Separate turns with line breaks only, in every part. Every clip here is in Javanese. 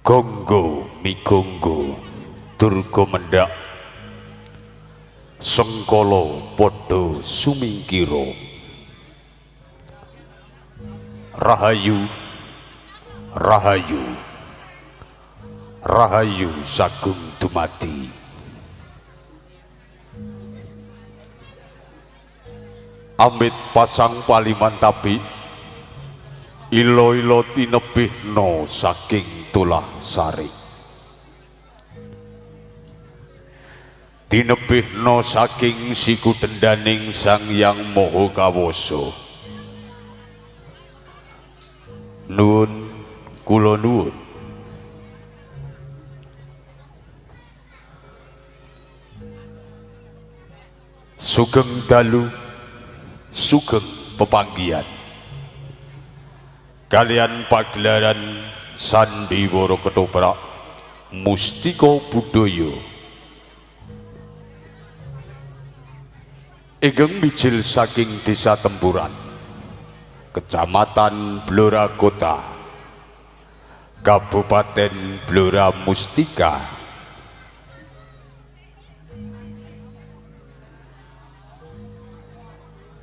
Gonggo migonggo durga mendak sengkala padha sumingkira rahayu rahayu rahayu sagung dumadi amit pasang palimantabi ilo-ilo tinebihna saking tulah sari tinebihna saking siku dendaning Sang Hyang Maha Kawasa nuwun kula nuwun sugeng dalu sugeng pepanggihan kalian pagelaran Sandiwara Ketoprak Mustika Budaya ingkang mijil saking Desa Tempuran Kecamatan Blora Kota Kabupaten Blora Mustika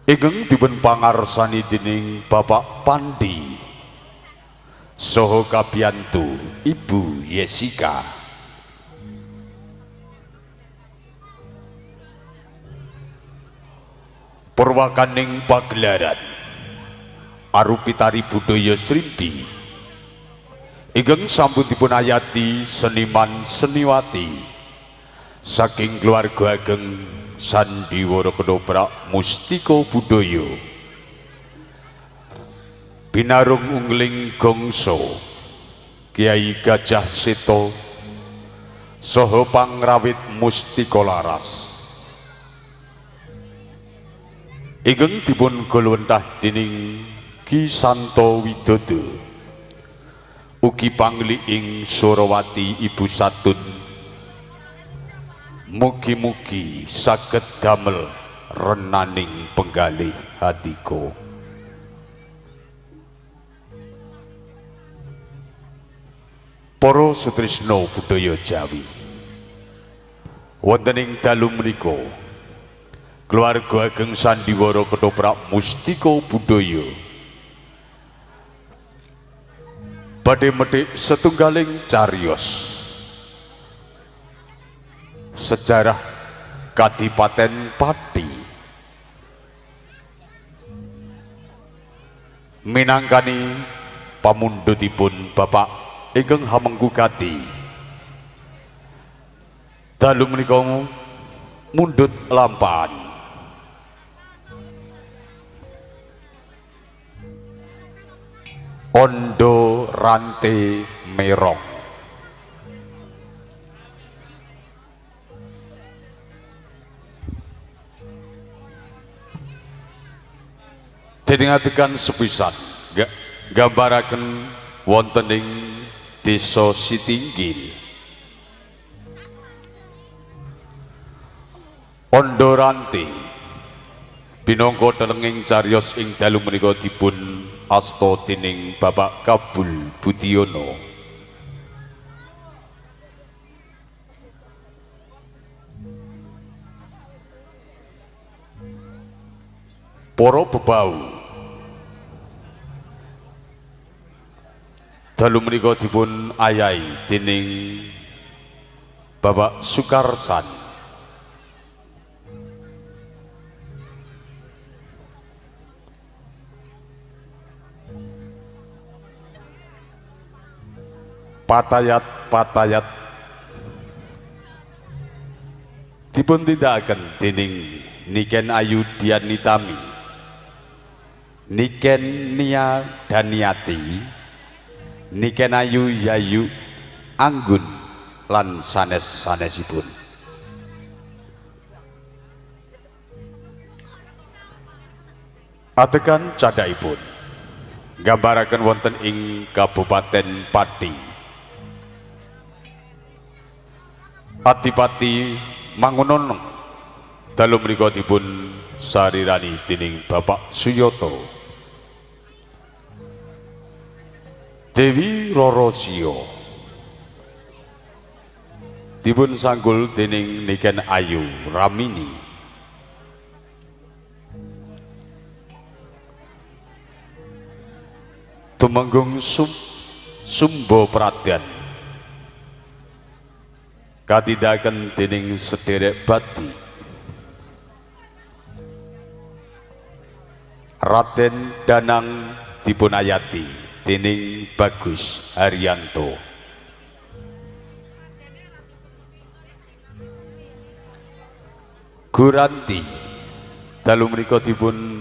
ingkang dipun pangarsani dening Bapak Pandi saha kabiyantu Ibu Yesika purwakaning pagelaran arupi tari budaya Srimpi ingkang sampun dipun ayati seniman seniwati saking keluarga ageng Sandiwara Ketoprak Mustika Budaya Binarung Ungling Gongso Kiai Gajah Seto saha pangrawit Mustika Laras ingkang dipun golwentah dening Ki Santo Widodo ugi pangliing Surawati Ibu Satun mugi-mugi saged damel renaning penggalih hadika para sutrisna budaya Jawi wonten ing dalu menika keluarga ageng Sandiwara Ketoprak Mustika Budaya badhe metik setunggaling cariyos sejarah Kadipaten Pati minangkani pamundhutipun Bapak ingkang Hamengkukati dalu menika mundhut lampahan Ondo Rante Merong deningaken sepisan gambaraken wonten ing Desa Sitinggil Ondo Rante binangka delenging cariyos ing dalu menika dipun asta dening Bapak Kabul Budiono para bebau dalu menika dipun ayahi dening Bapak Sukarsan patayat-patayat dipun tindakaken dening Niken Ayu Dianitami Niken Nia Daniati Niken Ayu Yayu Anggun lan sanes-sanesipun ategan candhaipun gambaraken wonten ing Kabupaten Pati Adipati Mangunono dalu menika dipun sarirani dening Bapak Suyoto Dewi Rorosio dipun sanggul dening Niken Ayu Ramini. Tumenggung Sumbo Pradan katindakan dening sederek Bati Raden Danang dipunayati dening Bagus Haryanto. Guranti dalu menika dipun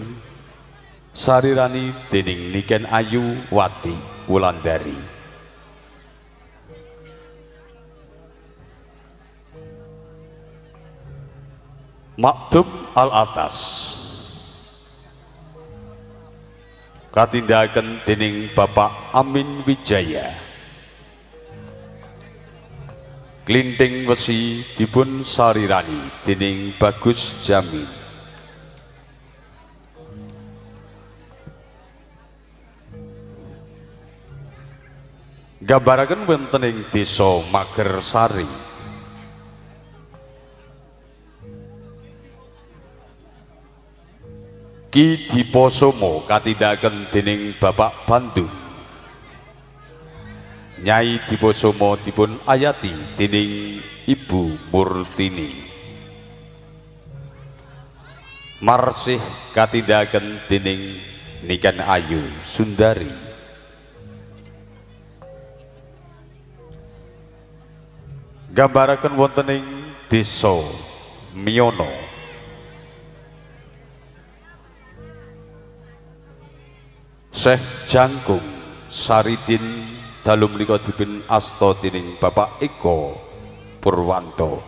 sarirani dening Niken Ayu Wati Wulandari. Maktub Al-Atas katindakan dening Bapak Amin Wijaya. Klinting wesi dipun sarirani dening Bagus Jamin. Gambaraken wonten ing Desa Magersari. Ki Diposomo katindakan dening Bapak Bandung. Nyai Diposomo dipun ayati dening Ibu Murtini. Marsih katindakan dening Niken Ayu Sundari. Gambaraken wonten ing Desa Miyono. Syekh Jangkung Saridin dalu menika dipun asta dening Bapak Eko Purwanto.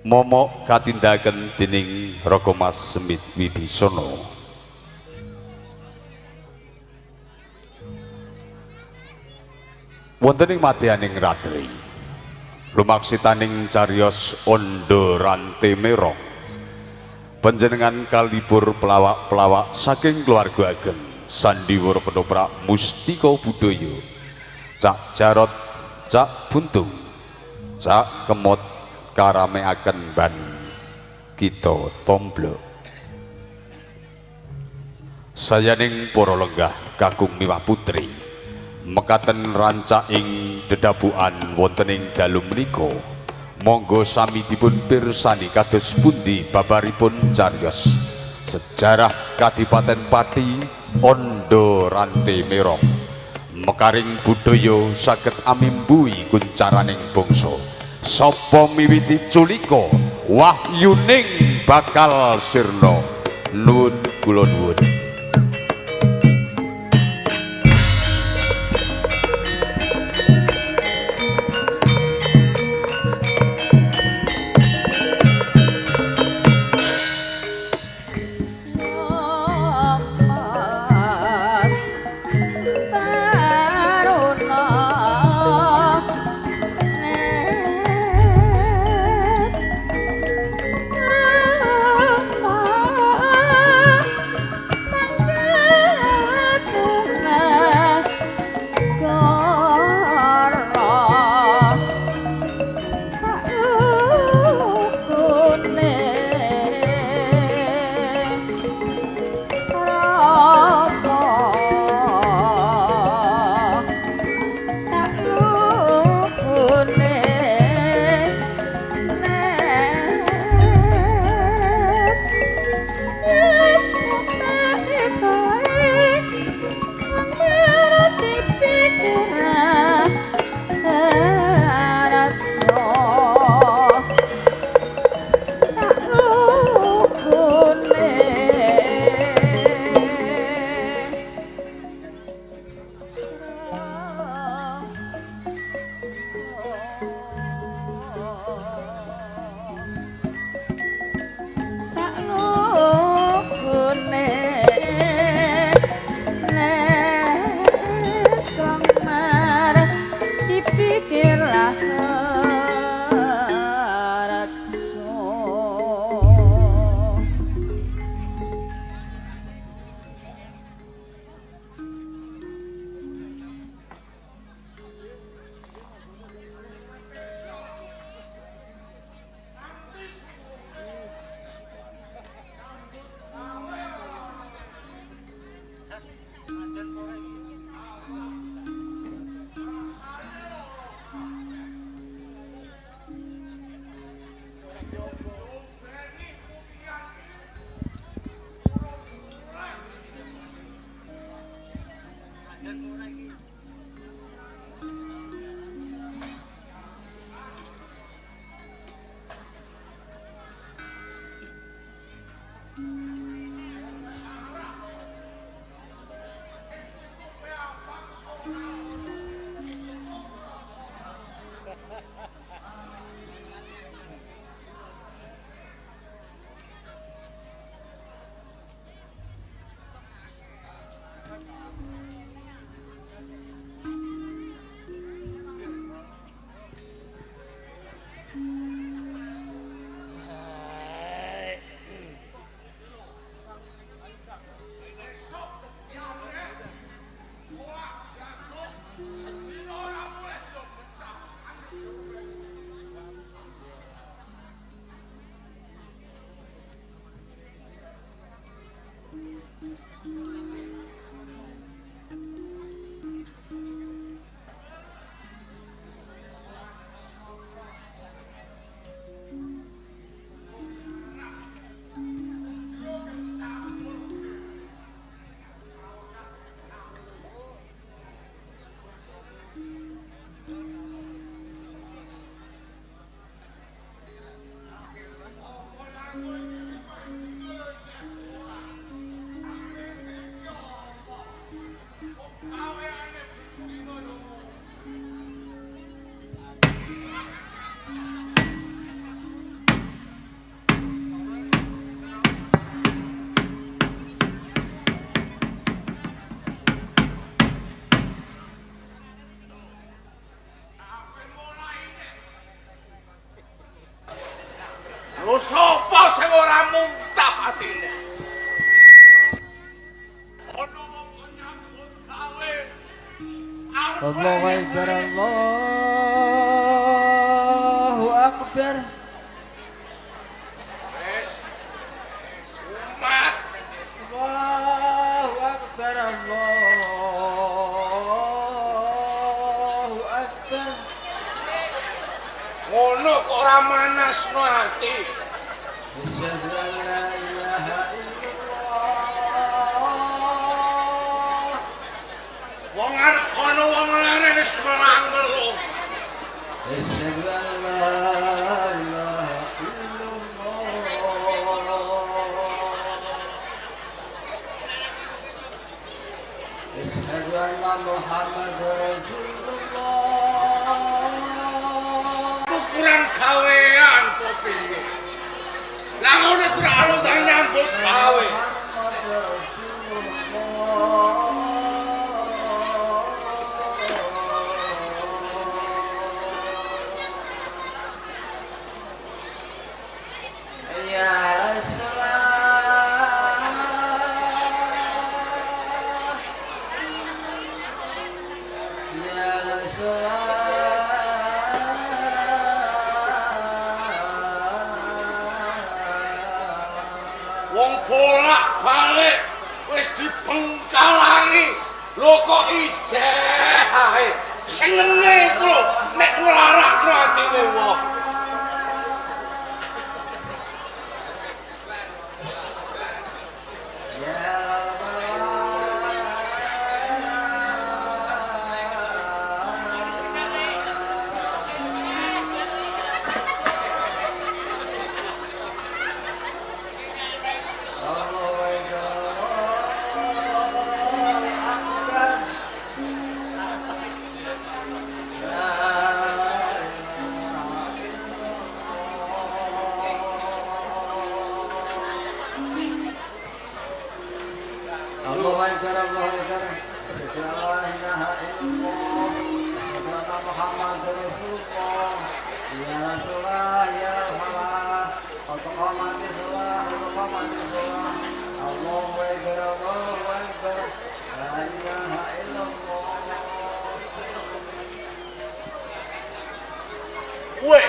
Momok katindakan dening Rogomas Semit Wibisono. Wonten ing madyaning ratri lumaksitaning cariyos Ondo Rante Merong panjenengan kalibur pelawak-pelawak saking keluarga ageng sandiwara penoprak Mustika Budaya Cak Jarot, Cak Buntung, Cak Kemot karameaken ban kita tomblok. Sayaning para lenggah kakung miwah putri mekaten rancak ing dedabukan wonten ing dalu menika. Monggo sami dipun pirsani kados pundi babaripun cariyos sejarah Kadipaten Pati Ondo Rante Merong. Mekaring budaya saged amimbui kuncaraning bangsa. Sapa miwiti culika wahyuning bakal sirna. Nuwun kula nuwun.
Sapa sing ora muntah atine? Ono wong nyambut gawe.
Allahu Akbar, Allahu Akbar.
Wes. Umat
Allahu Akbar, Allahu Akbar.
ngono kok ora manasno ati.
Asyhadu an la ilaha illallah.
Wong arep ana wong leren wis melanggelung.
Asyhadu an la ilaha illallah. Asyhadu anna Muhammadar Rasulullah.
Kurang gawean kok piye? Lah ngono ora alon nyambut gawe.
Muhammadar Rasulullah. Ya Rasulullah, ya Rasulullah.
Wong bolak-balik wis dibengkalangi. Lho kok ijeh ae. Senenge iku lho nek nglarakno atine wong.
Allahu Akbar, Allahu Akbar. Asyhadu an la ilaha illallah. Asyhadu anna Muhammadar Rasulullah. Ya Rasulullah, ya Rasulullah. Al-Qamati salah, Al-Qamati salah. Allahu Akbar, Allahu Akbar. La ilaha illallah.
Kowe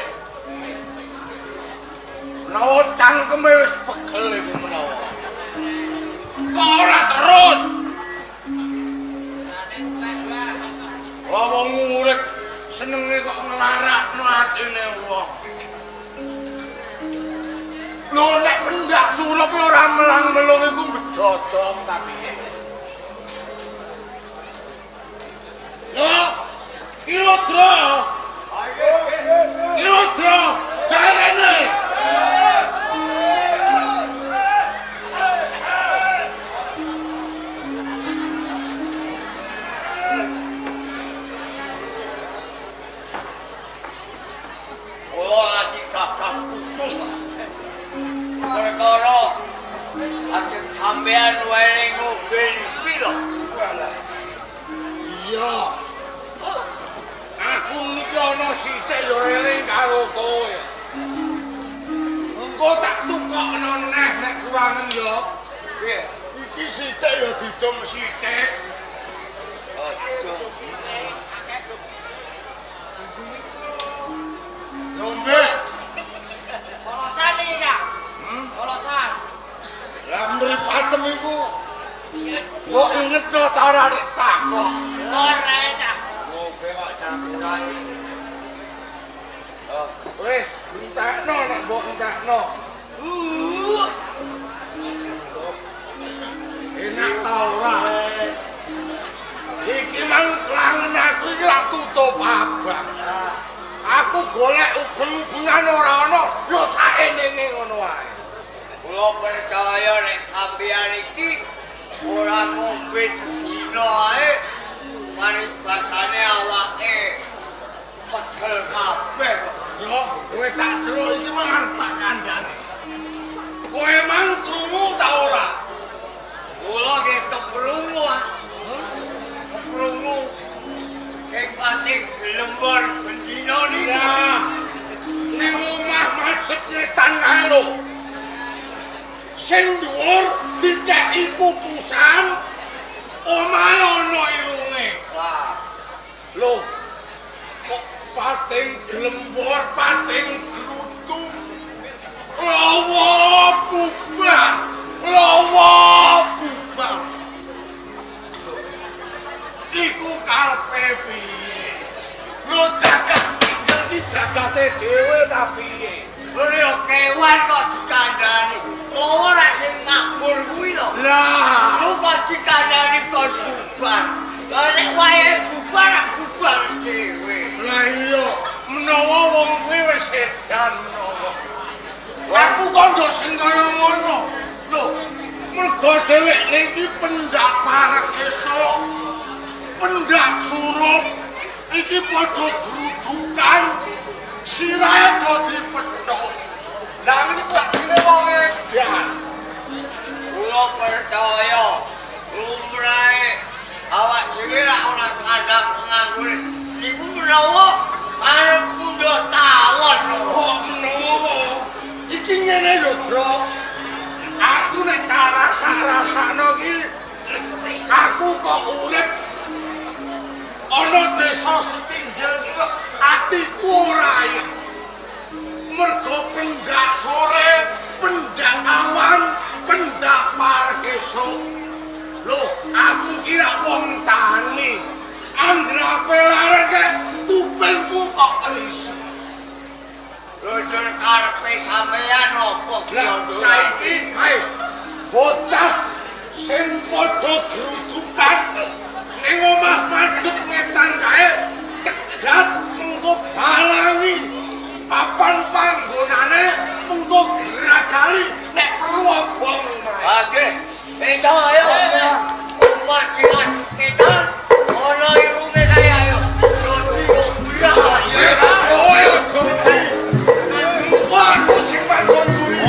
menawa cangkeme wis pegel iku menawa. Kok ora terus? Wong urip senenge kok nglarakno atine wong. Lho nek pendak surup ora melang-melung iku bedodong tapi. Ilodra. Ilodra, jarene.
Kula lagi kakak putus. Perkara ajeng sampean wae mobil piro?
Iya. Aku niki ana sithik yo eling karo kowe. Engko tak tukokno neh nek kurangen yo.
Piye?
Iki sithik yo didom sithik.
Aduh.
Dombe.
Polosan iki, Kak. Polosan.
Lah mripatem iku. Kok ingetno ta ora nek takok.
Ora, Cak.
Oke kok campuran. Wis, entekno nek mbok entekno. Enak ta ora? Iki mang klangen aku iki lak tutup abang. Aku golek uben-ubenan ora ana, yo saenenge ngono wae.
Kula percaya nek sampeyan iki ora ngombe sedina ae paribasane awake pegel kabeh.
Yo, kowe tak celuk iki mangan tak kandhane. Kowe mang krungu ta ora?
Kula nggih keprungu. Keprungu. Sing pati glembor bendina niki.
Ya. Ning omah madhep ngetan kae lho. Sing dhuwur dikeki kukusan, omahe ana irunge.
Wah,
Lho, kok pating glembor, pating grutu. Lawa bubar. Lawa bubar. Lho, iku karepe piye? Lho jagat tinggal iki jagate dhewe ta piye?
lho kewan kok dikandani. Ora sing ngabur kuwi lho.
Lah,
Lu kok dikandani kon bubar. Lah nek wae bubar bubar dhewe.
lah iya, menawa wong kuwi wis edan menawa. Aku kandha sing kaya ngono. Lho, mergo dheweke iki pendak parek esuk. Pendak surup iki padha grudukan. Sirahe do dipethuk. Lah ngene kok dene wong edan.
Kula percaya lumrahe awak dhewe ra ora sadar penganggur. Iku menawa arep mundur tawon lho.
Kok menawa iki ngene lho, Bro. Aku nek tak rasa-rasakno iki aku kok urip ana desa setinggil iki kok atiku ora ayem. Mergo pendak sore, pendak awan, pendak parek esuk. Lho, aku kira wong tani. Anggrape lareke kupingku kok risih.
Lho dur karepe sampeyan opo
Lah saiki ae bocah sing padha grudukan ning omah madhep ngetan kae cegat mengko balawi papan panggonane mengko geragali nek perlu obong mae.
Oke, percaya. Omah sing aduk kita ana irunge kae ayo. Dadi obrak.
Yes, kowe aja wedi. Engko aku sing manggon mburi.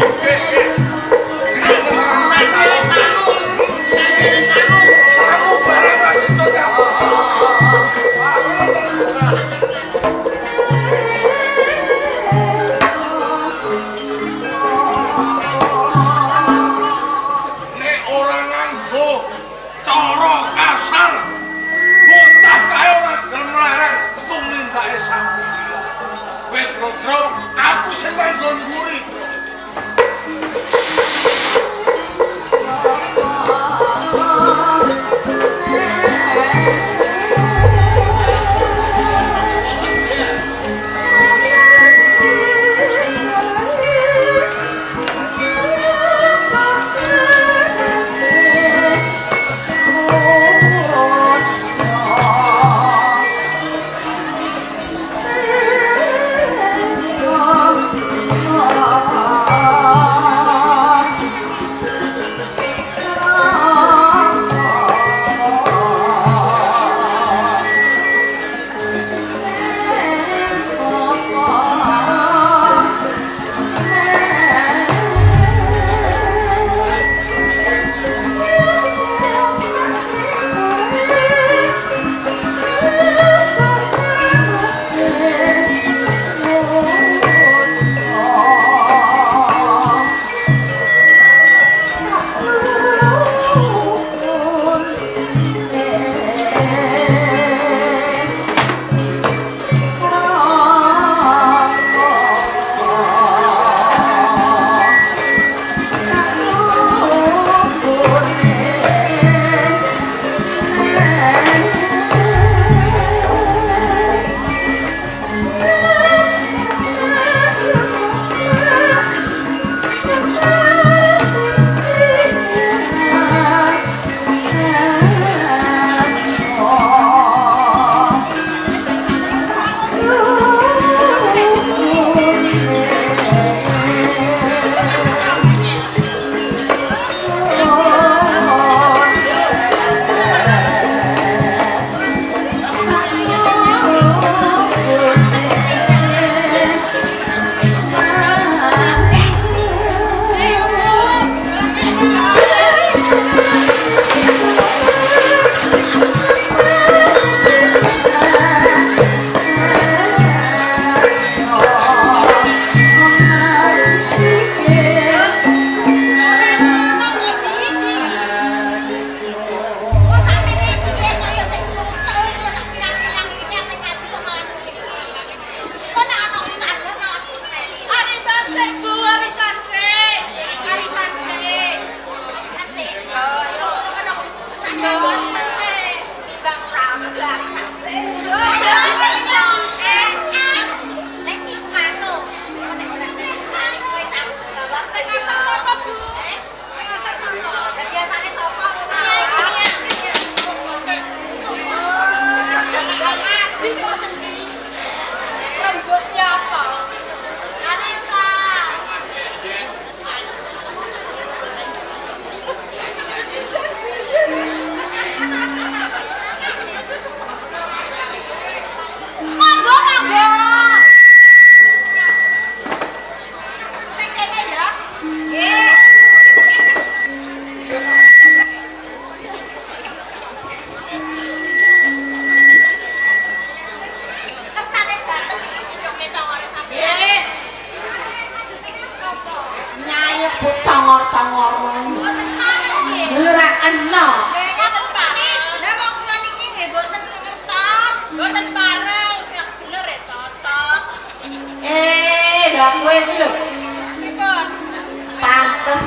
pantes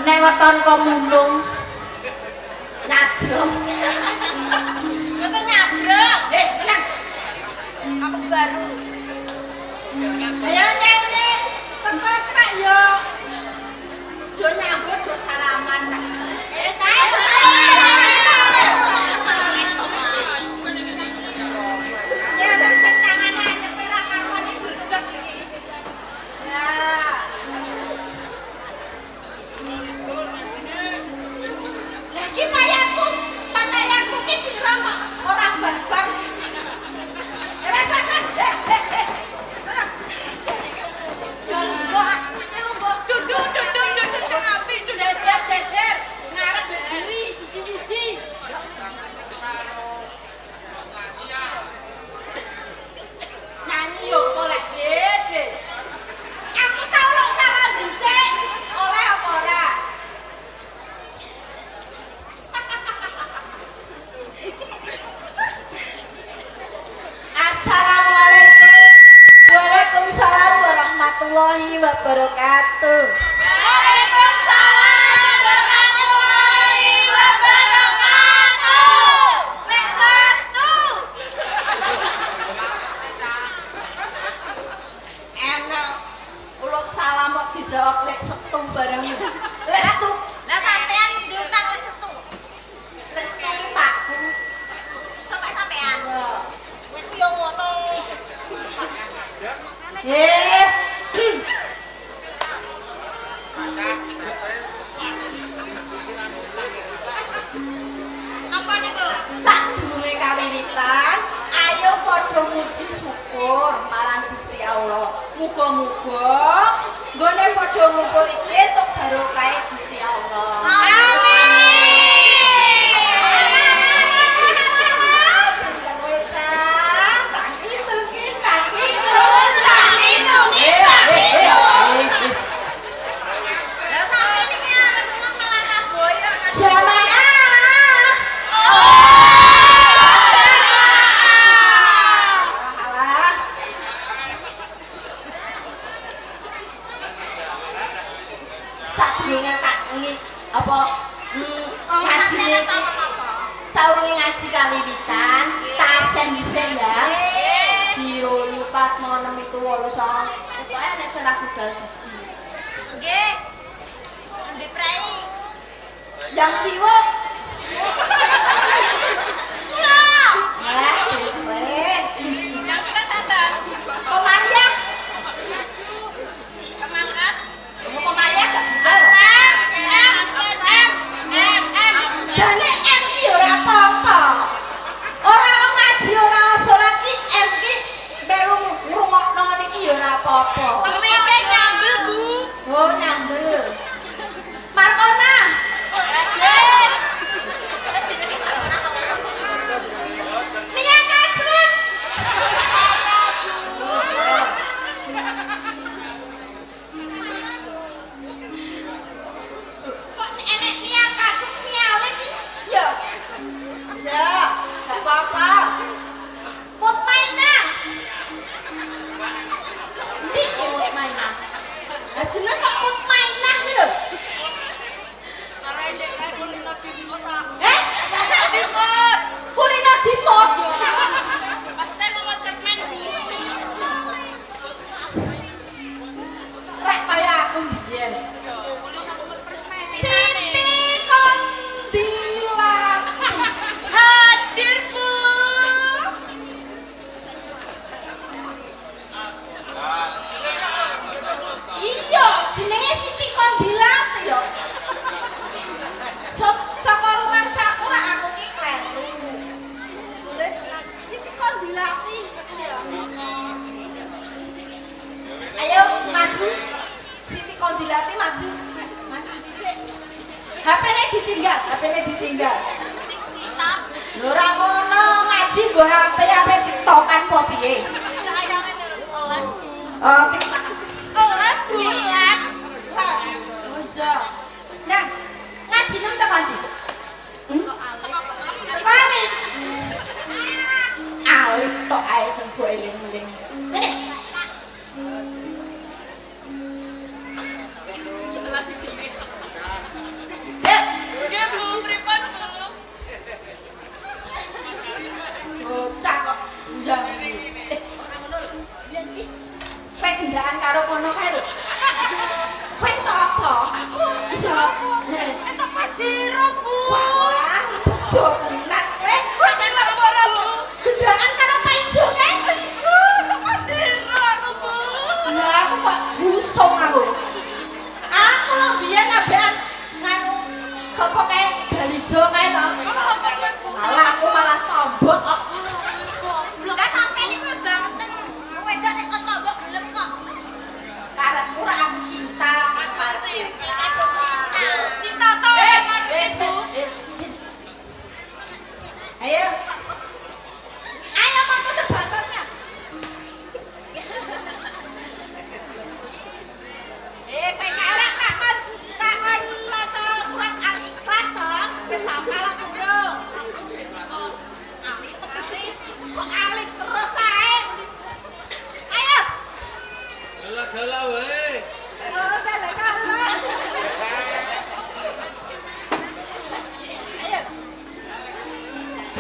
nek weton kok mulung nyajrong
Mboten nyabrang.
tenang
Aku baru.
ayo nyanyi teko krak yo do nyambut do salaman lah ya wis sing tangane nyepira karwane gedhek iki ya lagi patayanku ki pira kok ora barbar ya wes
Duduk sing apik.
jejer ngarep berdiri siji-siji nyanyi yo golek dede aku tau lo salah dhisik oleh apa ora Assalamualaikum Waalaikumsalam warahmatullahi wabarakatuh
Waalaikumsalam warahmatullahi wabarakatuh.
Nek satu enak uluk salam kok dijawab lek setu bareng lek setu
Lah sampean diundang lek setu.
lek setu ki pakku
Sampai sampean.
Iya.
Wis yo ngono.
Eh,
Apa niku?
sadurunge kawiwitan, ayo padha muji syukur marang Gusti Allah. Muga-muga nggone padha ngumpul iki entuk barokah Gusti Allah. Pinter kowe, Cak. Tak gitu, tak gitu, tak gitu.
Lah sampean iki arep ngomong malah kaboyo.
Jamaah. Alah. Sadurunge Kak ngi apa ngajine saurunge ngaji kawiwitan tak absen dhisik ya. Jiro 4 6 7 8 9 pokoke nek serah budal siji.
Nggih. Endi prei?
Yang siwuk
Kula.
keren.
Yang kira sabar.
Komaria,
Semangat.
Komaria gak budal.
M.
Jane M ki ora apa-apa. Ora ngaji ora salat ki M ki melu ngrungokno niki ya ora apa-apa.
Pemimpin nyambel, Bu.
Oh nyambel. Markona,
Raden.
nia kacrut. Kok enek nia kacrut nyalip ki? Ya. Ya, gak apa-apa. Mutmainah. Ndi ki mutmainah? Lah jeneng kok mutmainah ki lho.
Arek kae kulino dimot ta.
Dimot. Kulino dimot.
Pasti momot kermen, Bu.
Rek kaya aku biyen. Siti Kondilati.
Hadir, Bu.
Iya, jenenge Siti Kondilati yo. Saka rumah sakura aku ki kleru. Siti Kondilati. Iya. Ayo maju. Siti Kondilati maju. Maju dhisik. HP-ne ditinggal.
Niku kitab.
Lho ora ngono, ngaji nggo HP TikTokan apa piye?
Sayange oleh.
Oh, TikTok.
Oleh bulan.
Lah, bisa. Nah, ngaji nang tekan ndi? Tekali. Alif tok ae sembo eling-eling. Ngene.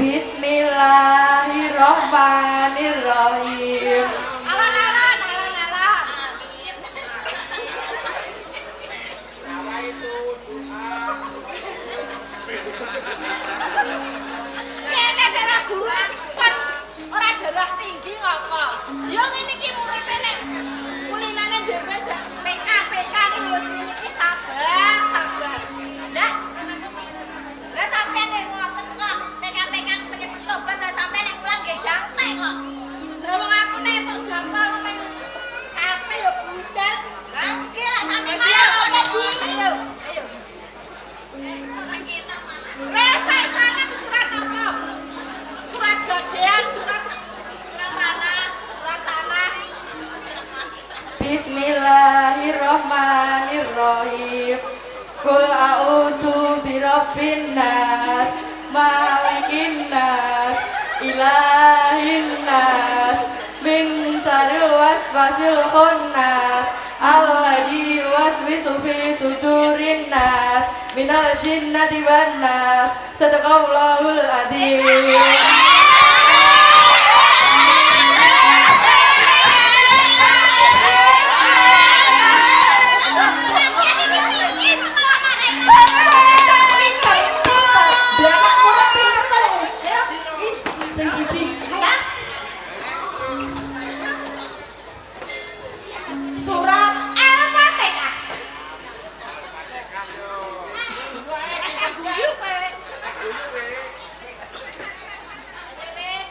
Bismillahirrahmanirrahim.
Alon. Kene darah guru kan ora darah tinggi ngopo. Yo ngene iki murid nek kulinane dhewe dak PK iki wis ngene iki sabar. Lah sampeyan nek ngoten kok PK penyebut tobat lah sampeyan nek ulang nggih jangte kok. Lah wong aku nek tok jangkal men kape yo budal. Lah nggih lah sampeyan ayo. Resa sana surat apa? Surat gadean, surat tanah, surat tanah.
Bismillahirrahmanirrahim. Qul a'udzu birabbin nas, malikin nas, ilahin nas, min syarril waswasil khannas, alladzi yuwaswisu fi sudurin nas, minal jinnati wan nas. Sadaqallahul adzim.
Surat Al-Fatihah.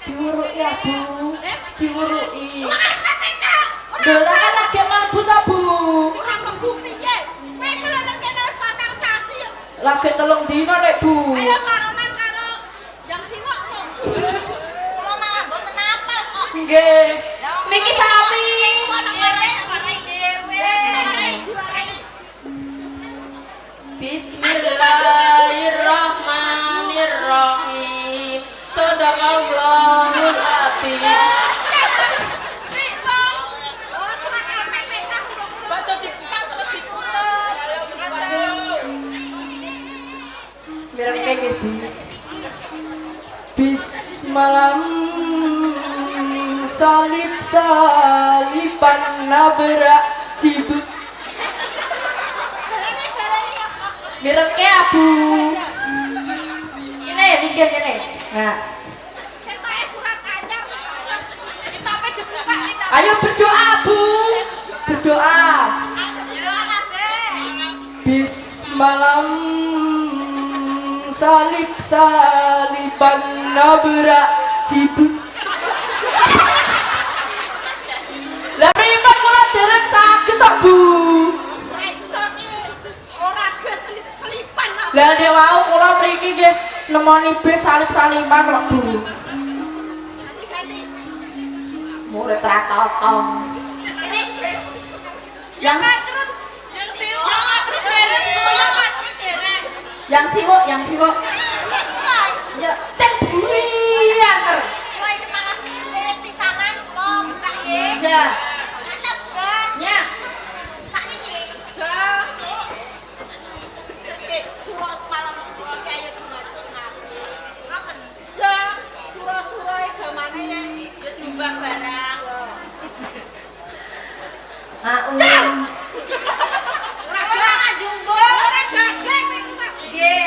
Diwuruki ya, Bu. Diwuruki.
Al-Fatihah.
Dola kan lagi mlebu ta, Bu?
Ora mlebu piye? Kowe kalau nang kene wis patang sasi yo.
Lagi 3 dina nek, Bu.
Ayo maronan karo yang siwok kok. Kula malah mboten apal kok.
Nggih. Niki sami. Bismillahirrahmanirrahim. Sadaqallahul adzim. Baca dibuka terus ditutup. Biar kayak gitu. Bismalam saliban nabra cibut. Mirengke Abu. Ini dikit ini. Nah. Ayo berdoa, Bu. Berdoa. Bismalam saliban nabra cibut. Lah pripun kula dereng saged tok, Bu? Lah nek wau kula mriki nggih nemoni bis salib-saliban kok, Bu. Murid ra totong. Yang siwok. Ya, sing burian. Ya. Nya.
Surah gamane ya diubah barang. Ora jumbo, ora gagek nggih.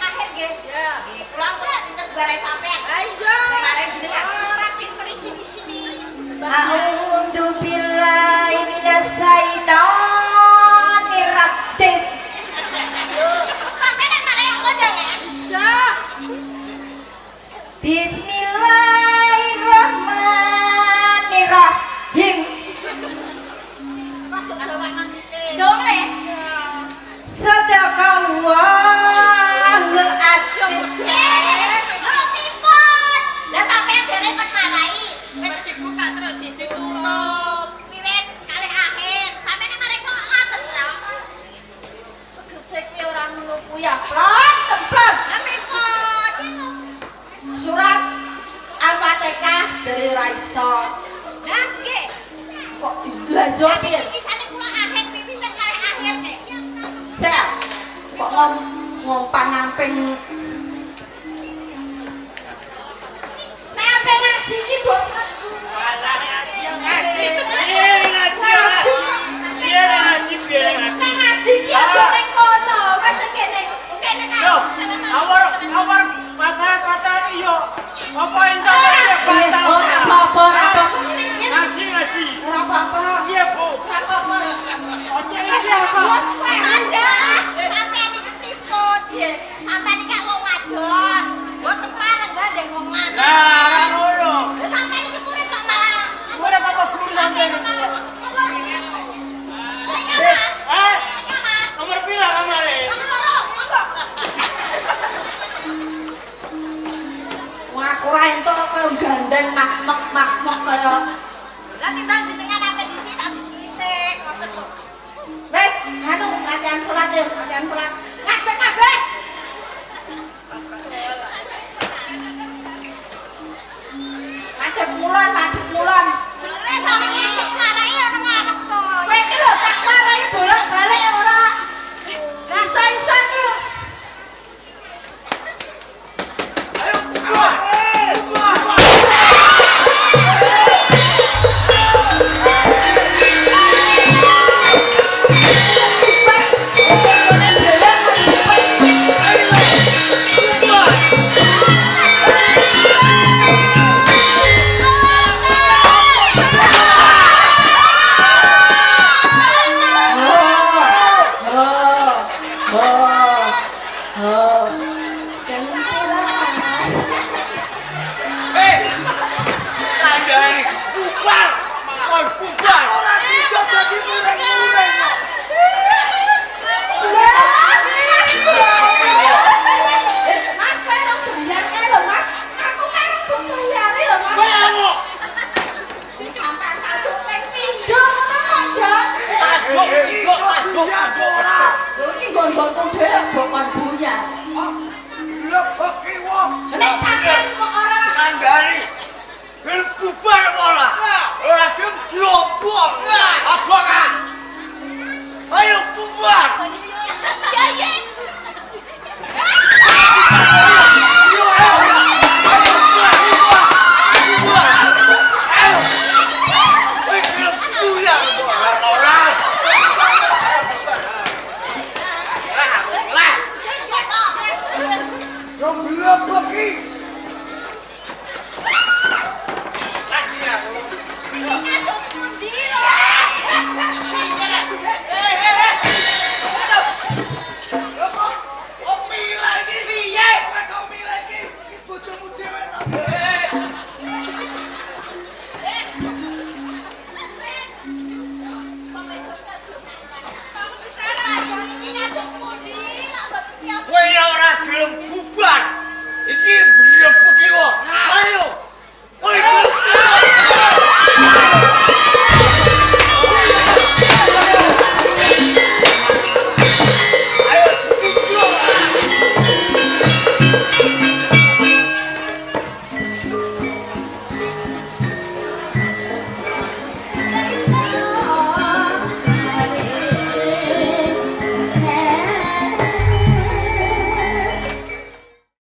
Akhir nggih. Ya. Pulang pinter bare sampean. Ayo. Kemarin jenengan ora pinter sini-sini.
A'udzu billahi minasyaitonir rajim.
Sampeyan nek yang kodang ya. Bisa.
Bismillahirrahmanirrahim.
Waktu gawe nasine.
Dole. Sadaqallahul adzim.
Lho pipun. Lah sampeyan jare kon marai. Wis dibuka terus ditutup. Wiwit kalih akhir. Sampeyan marek kok ngoten lho.
Tegese kuwi ora ngono kuwi ya, Plon, cemplon.
Lah pipun.
Surat Al-Fatihah jare ora iso.
Lah nggih.
Kok iso piye?
Isane kula akhir pinter kalih akhir teh.
Sel. Kok ngom ngompang-amping. Nek ape ngaji iki botenku.
Malah ngaji ngaji. Piye ngaji? Piye ngaji? Piye ngaji?
Nek ngaji iki aja ning kono, wis ning kene. Kene
Yo,
kan.
awar patah ni yo. Apa entar ya patah?
Ora apa-apa, ora apa-apa.
Ngaji ngaji.
Ora apa-apa.
Iya, Bu.
Ora apa-apa.
Ojo iki apa?
Sampai ini ketiput. Sampai ini gak mau wadon. Boten pareng gandeng wong lanang.
Lah, ngono.
Sampai ini keturun kok malah.
Ora apa guru sampe. Nomor pira kamare?
Wong aku ra entuk koyo gandeng makmek kaya.
Lah timbang jenengan apa disi tak disisik ngoten lho.
Wes, anu latihan salat yuk, latihan salat. Ngadeg kabeh. Madhep mulon.
Bener sampe isik marai ana ngarep to.
Kowe iki lho tak marai bolak-balik ora. Bisa-bisa iki.
Kandhani bubar. Kon bubar. Ora sida dadi mureng-mureng.
Mas, kowe nang bayar kae lho, Mas. Aku kan belum bayar lho, Mas.
Bayangno.
Sampai tanduk ping pindho ngono kok, Jan.
Aduh, iso bubar ora.
Lho iki nggon-nggonku dhewe bukan buyar.
Lebeki wong.
Nek sampean kok ora
Kandhani. Gelem bubar ora? Ora gelem globok. Abang ah. Ayo bubar.
Ya ya.
Yo ayo. Ayo bubar. Ayo. Wis gelem bubar ora.
Dong lebeki.
Kados pundi lho.
Kopi lagi piye? Kopi lagi.
Bojomu dhewe ta.
Kowe ora gelem bubar. Iki brebeki kok. Ayo. Kowe gelem